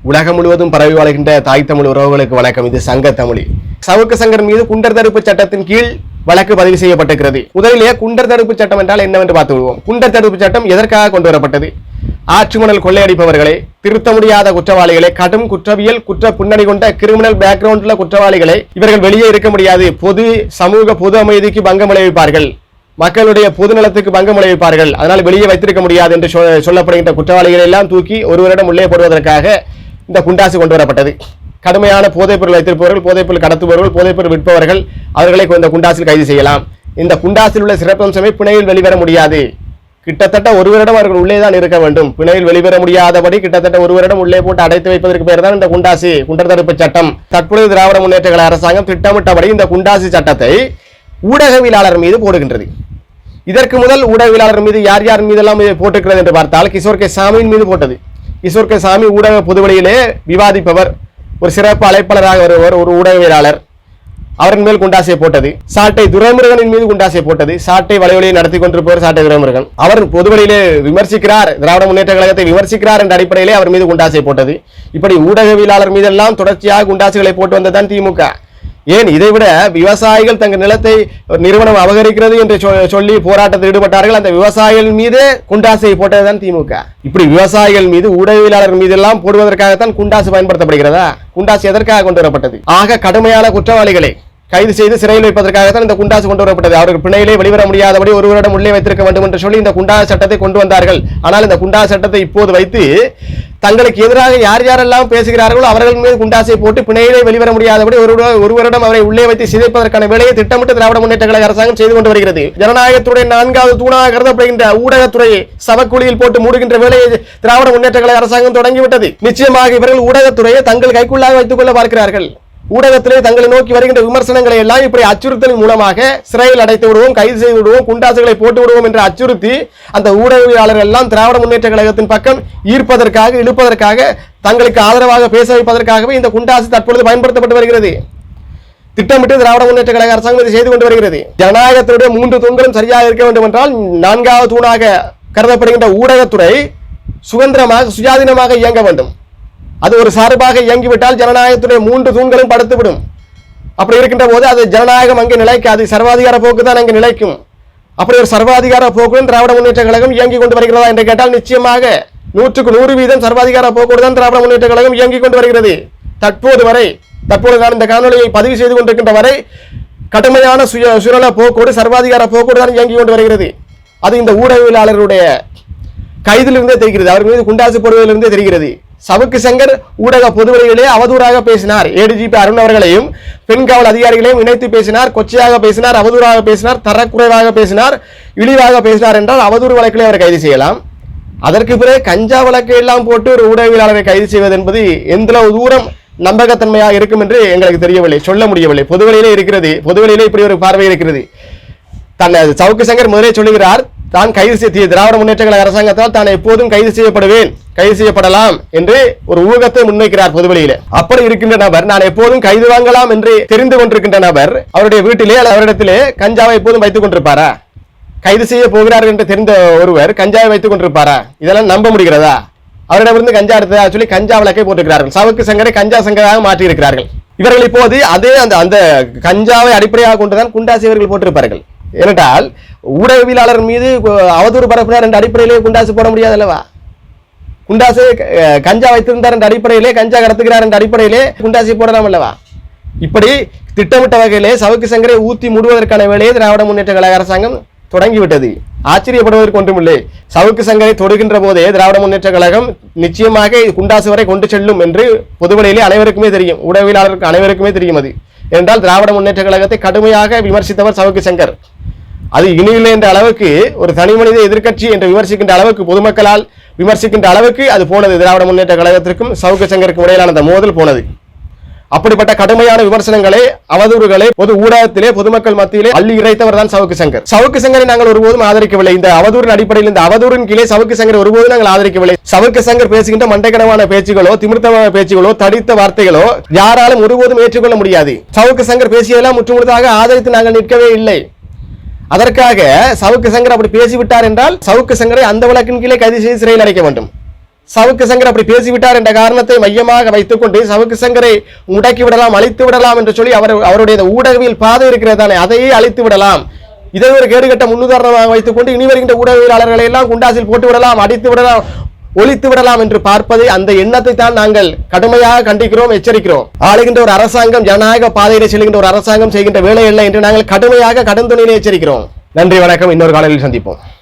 உலகம் முழுவதும் பரவி வாழ்கின்ற தாய் தமிழ் உறவுகளுக்கு வணக்கம். இது சங்க தமிழ். சவுக்கு சங்கர் மீது குண்டர் தடுப்பு சட்டத்தின் கீழ் வழக்கு பதிவு செய்யப்பட்டிருக்கிறது. முதலிலே குண்டர் தடுப்பு சட்டம் என்றால் என்னவென்று பார்த்து விடுவோம். குண்டர் தடுப்பு சட்டம் எதற்காக கொண்டு வரப்பட்டது? ஆற்று மணல் கொள்ளையடிப்பவர்களை, திருத்த முடியாத குற்றவாளிகளை, கடும் குற்றவியல் குற்ற பின்னணி கொண்ட கிரிமினல் பேக்ரவுண்ட்ல குற்றவாளிகளை இவர்கள் வெளியே இருக்க முடியாது, பொது அமைதிக்கு பங்கம் விளைவிப்பார்கள், மக்களுடைய பொது நலத்துக்கு பங்கம் விளைவிப்பார்கள், அதனால் வெளியே வைத்திருக்க முடியாது என்று சொல்லப்படுகின்ற குற்றவாளிகளை எல்லாம் தூக்கி ஒருவரிடம் உள்ளே போடுவதற்காக இந்த குண்டாசு கொண்டு வரப்பட்டது. கடுமையான போதைப்பொருள் வைத்திருப்பவர்கள், போதைப்பொருள் கடத்துபவர்கள், போதைப்பொருள் விற்பவர்கள், அவர்களை இந்த குண்டாசில் கைது செய்யலாம். இந்த குண்டாசில் உள்ள சிறப்பம்சமே பிணையில் வெளிவர முடியாது. கிட்டத்தட்ட ஒரு வருடம் அவர்கள் உள்ளே தான் இருக்க வேண்டும். பிணையில் வெளிவர முடியாதபடி கிட்டத்தட்ட ஒரு வருடம் உள்ளே போட்டு அடைத்து வைப்பதற்கு பேர் தான் இந்த குண்டாசி குண்டர் தடுப்பு சட்டம். தற்பொழுது திராவிட முன்னேற்ற கழக அரசாங்கம் திட்டமிட்டபடி இந்த குண்டாசி சட்டத்தை ஊடகவியலாளர் மீது போடுகின்றது. இதற்கு முதல் ஊடகவியலாளர் மீது யார் யார் மீதெல்லாம் போட்டிருக்கிறது என்று பார்த்தால், கிஷோர் கே சாமியின் மீது போட்டது. கிஷோர் கே சாமி ஊடக பொதுவெளியிலே விவாதிப்பவர், ஒரு சிறப்பு அழைப்பாளராக வருவர், ஒரு ஊடகவியலாளர். அவரின் மேல் குண்டாசை போட்டது. சாட்டை துரைமுருகனின் மீது குண்டாசை போட்டது. சாட்டை வலைவலியை நடத்தி கொண்டிருப்பவர் சாட்டை துரைமுருகன். அவர் பொதுவெளியிலே விமர்சிக்கிறார், திராவிட முன்னேற்ற கழகத்தை விமர்சிக்கிறார் என்ற அடிப்படையிலே அவர் மீது குண்டாசை போட்டது. இப்படி ஊடகவியலாளர் மீதெல்லாம் தொடர்ச்சியாக குண்டாசுகளை போட்டு வந்ததுதான் திமுக. ஏன் இதைவிட விவசாயிகள் தங்கள் நிலத்தை நிறுவனம் அபகரிக்கிறது என்று சொல்லி போராட்டத்தில் ஈடுபட்டார்கள். அந்த விவசாயிகள் மீது குண்டாசை போட்டதுதான் திமுக. இப்படி விவசாயிகள் மீது ஊடகவியலாளர் மீது எல்லாம் போடுவதற்காகத்தான் குண்டாசு பயன்படுத்தப்படுகிறதா? குண்டாசு எதற்காக கொண்டு வரப்பட்டது? ஆக கடுமையான குற்றவாளிகளை கைது செய்து சிறையில் வைப்பதற்காகத்தான் இந்த குண்டாசு கொண்டு வரப்பட்டது. அவர்கள் பிணையிலே வெளிவர முடியாதபடி ஒருவரிடம் உள்ளே வைத்திருக்க வேண்டும் என்று சொல்லி இந்த குண்டாசு சட்டத்தை கொண்டு வந்தார்கள். ஆனால் இந்த குண்டாசு சட்டத்தை இப்போது வைத்து தங்களுக்கு எதிராக யார் யாரெல்லாம் பேசுகிறார்களோ அவர்கள் மீது குண்டாசை போட்டு பிணையிலே வெளிவர முடியாதபடி ஒருவரிடம் அவரை உள்ளே வைத்து சிதைப்பதற்கான வேலையை திட்டமிட்டு திராவிட முன்னேற்ற கழக அரசாங்கம் செய்து கொண்டு வருகிறது. ஜனநாயகத்துடைய 4வது தூணாக கருதப்படுகின்ற ஊடகத்துறையை சவக்குழியில் போட்டு மூடுகின்ற வேலையை திராவிட முன்னேற்ற கழக அரசாங்கம் தொடங்கிவிட்டது. நிச்சயமாக இவர்கள் ஊடகத்துறையை தங்கள் கைக்குள்ளாக வைத்துக் கொள்ள பார்க்கிறார்கள். ஊடகத்திலே தங்களை நோக்கி வருகின்ற விமர்சனங்களை எல்லாம் இப்படி அச்சுறுத்தலின் மூலமாக சிறையில் அடைத்து விடுவோம், கைது செய்து விடுவோம், குண்டாசுகளை போட்டு விடுவோம் என்று அச்சுறுத்தி அந்த ஊடகவியலாளர்கள் எல்லாம் திராவிட முன்னேற்ற கழகத்தின் பக்கம் ஈர்ப்பதற்காக, இழுப்பதற்காக, தங்களுக்கு ஆதரவாக பேச வைப்பதற்காகவே இந்த குண்டாசு தற்பொழுது பயன்படுத்தப்பட்டு வருகிறது. திட்டமிட்டு திராவிட முன்னேற்ற கழக அரசாங்கம் இதை செய்து கொண்டு வருகிறது. ஜனநாயகத்தினுடைய 3 தூண்களும் சரியாக இருக்க வேண்டும் என்றால் 4வது தூணாக கருதப்படுகின்ற ஊடகத்துறை சுதந்திரமாக, சுயாதீனமாக இயங்க வேண்டும். அது ஒரு சார்பாக இயங்கிவிட்டால் ஜனநாயகத்துடைய 3 தூண்களும் படுத்துவிடும். அப்படி இருக்கின்ற போது அது ஜனநாயகம் அங்கே நிலைக்காது, சர்வாதிகார போக்கு தான் அங்கே நிலைக்கும். அப்படி ஒரு சர்வாதிகார போக்குடன் திராவிட முன்னேற்ற கழகம் இயங்கிக் கொண்டு வருகிறதா என்று கேட்டால் நிச்சயமாக 100% சர்வாதிகார போக்கோடு தான் திராவிட முன்னேற்ற கழகம் இயங்கிக் கொண்டு வருகிறது. தற்போது நான் இந்த காணொலியை பதிவு செய்து கொண்டிருக்கின்ற வரை கடுமையான சுயநல போக்கோடு, சர்வாதிகார போக்கோடு தான் இயங்கிக் கொண்டு வருகிறது. அது இந்த ஊடகவியலாளருடைய கைதிலிருந்தே தெரிகிறது, அவர் மீது குண்டாசு போடுவதிலிருந்தே தெரிகிறது. சவுக்கு சங்கர் ஊடக பொதுவெளியிலே அவதூறாக பேசினார். ஏடிஜிபி அருண் அவர்களையும் பெண் காவல் அதிகாரிகளையும் இணைத்து பேசினார், கொச்சையாக பேசினார், அவதூறாக பேசினார், தரக்குறைவாக பேசினார், இழிவாக பேசினார் என்றால் அவதூறு வழக்கிலே அவரை கைது செய்யலாம். அதற்கு பிறகு கஞ்சா வழக்கை எல்லாம் போட்டு ஒரு ஊடகவியலாளரை கைது செய்வது என்பது எந்த தூரம் நம்பகத்தன்மையாக இருக்கும் என்று எங்களுக்கு தெரியவில்லை, சொல்ல முடியவில்லை. பொதுவெளியிலே இருக்கிறது, பொதுவெளியிலே இப்படி ஒரு பார்வை இருக்கிறது. சவுக்கு சங்கர் முதலே சொல்லுகிறார், தான் கைது செய்ய திராவிட முன்னேற்ற கழக அரசாங்கத்தால் தான் எப்போதும் கைது செய்யப்படலாம் என்று ஒரு ஊகத்தை முன்வைக்கிறார் பொதுவெளியில. அப்படி இருக்கின்ற நபர், நான் எப்போதும் கைது வாங்கலாம் என்று தெரிந்து கொண்டிருக்கின்ற நபர் அவருடைய வீட்டிலே அவரிடத்திலே கஞ்சாவை எப்போதும் வைத்துக் கொண்டிருப்பாரா? கைது செய்ய போகிறார் என்று தெரிந்த ஒருவர் கஞ்சாவை வைத்துக் கொண்டிருப்பாரா? இதெல்லாம் நம்ப முடிகிறதா? அவரிடமிருந்து கஞ்சா எடுத்ததா சொல்லி கஞ்சா வழக்கை போட்டிருக்கிறார்கள். சவுக்கு சங்கரை கஞ்சா சங்கராக மாற்றி இருக்கிறார்கள். இவர்கள் இப்போது அதே அந்த கஞ்சாவை அடிப்படையாக கொண்டுதான் குண்டாசி இவர்கள் போட்டிருப்பார்கள். ஏனென்றால் ஊடகவியலாளர் மீது அவதூறு பரப்பினார் என்ற அடிப்படையிலே குண்டாசு போட முடியாது அல்லவா? குண்டாசு கஞ்சா வைத்திருந்தார் என்ற அடிப்படையிலே, கஞ்சா கடத்துகிறார் என்ற அடிப்படையிலே குண்டாசி போடலாம் அல்லவா? இப்படி திட்டமிட்ட வகையிலே சவுக்கு சங்கரை ஊத்தி மூடுவதற்கான வேலையை திராவிட முன்னேற்ற கழக அரசாங்கம் தொடங்கிவிட்டது. ஆச்சரியப்படுவதற்கு ஒன்றுமில்லை. சவுக்கு சங்கரை தொடுகின்ற போதே திராவிட முன்னேற்ற கழகம் நிச்சயமாக குண்டாசு வரை கொண்டு செல்லும் என்று பொதுவெளியிலே அனைவருக்குமே தெரியும், ஊடகவியலாளருக்கு அனைவருக்குமே தெரியும். அது என்றால் திராவிட முன்னேற்ற கழகத்தை கடுமையாக விமர்சித்தவர் சவுக்கு சங்கர். அது இனியில்லை என்ற அளவுக்கு, ஒரு தனி மனித எதிர்க்கட்சி என்று விமர்சிக்கின்ற அளவுக்கு, பொதுமக்களால் விமர்சிக்கின்ற அளவுக்கு அது போனது. திராவிட முன்னேற்ற கழகத்திற்கும் சவுக்கு சங்கருக்கும் இடையிலான அந்த மோதல் போனது. அப்படிப்பட்ட கடுமையான விமர்சனங்களை, அவதூறுகளை பொது ஊடகத்திலே, பொதுமக்கள் மத்தியிலே அள்ளி இறைத்தவர் தான் சவுக்கு சங்கர். சவுக்கு சங்கரை நாங்கள் ஒருபோதும் ஆதரிக்கவில்லை. இந்த அவதூறின் அடிப்படையில், இந்த அவதூறின் கீழே சவுக்கு சங்கரை ஒருபோதும் நாங்கள் ஆதரிக்கவில்லை. சவுக்கு சங்கர் பேசுகின்ற மண்டைக்கனமான பேச்சுகளோ, திமிர்த்தமான பேச்சுகளோ, தடித்த வார்த்தைகளோ யாராலும் ஒருபோதும் ஏற்றுக்கொள்ள முடியாது. சவுக்கு சங்கர் பேசியதெல்லாம் முற்றுமுழுதாக ஆதரித்து நாங்கள் நிற்கவே இல்லை. அதற்காக சவுக்கு சங்கர் அப்படி பேசிவிட்டார் என்றால் சவுக்கு சங்கரை அந்த வழக்கின் கீழே கைது செய்து சிறையில் அடைக்க வேண்டும். சவுக்கு சங்கர் அப்படி பேசிவிட்டார் என்ற காரணத்தை மையமாக வைத்துக் கொண்டு சவுக்கு சங்கரை முடக்கி விடலாம், அழித்து விடலாம் என்று சொல்லி அவருடைய ஊடகவியல் பாதை இருக்கிறது தானே, அதையே அழித்து விடலாம். இதை ஒரு கேடுகட்ட முன்னுதாரணமாக வைத்துக் கொண்டு இனி வருகின்ற ஊடகவியலாளர்களை எல்லாம் குண்டாசில் போட்டு விடலாம், அடித்து விடலாம், ஒழித்து விடலாம் என்று பார்ப்பதை, அந்த எண்ணத்தை தான் நாங்கள் கடுமையாக கண்டிக்கிறோம், எச்சரிக்கிறோம். ஆளுகின்ற ஒரு அரசாங்கம், ஜனநாயக பாதையிலே செல்கின்ற ஒரு அரசாங்கம் செய்கின்ற வேலை இல்லை என்று நாங்கள் கடுமையாக கடுந்துணையிலே எச்சரிக்கிறோம். நன்றி, வணக்கம். இன்னொரு காலையில் சந்திப்போம்.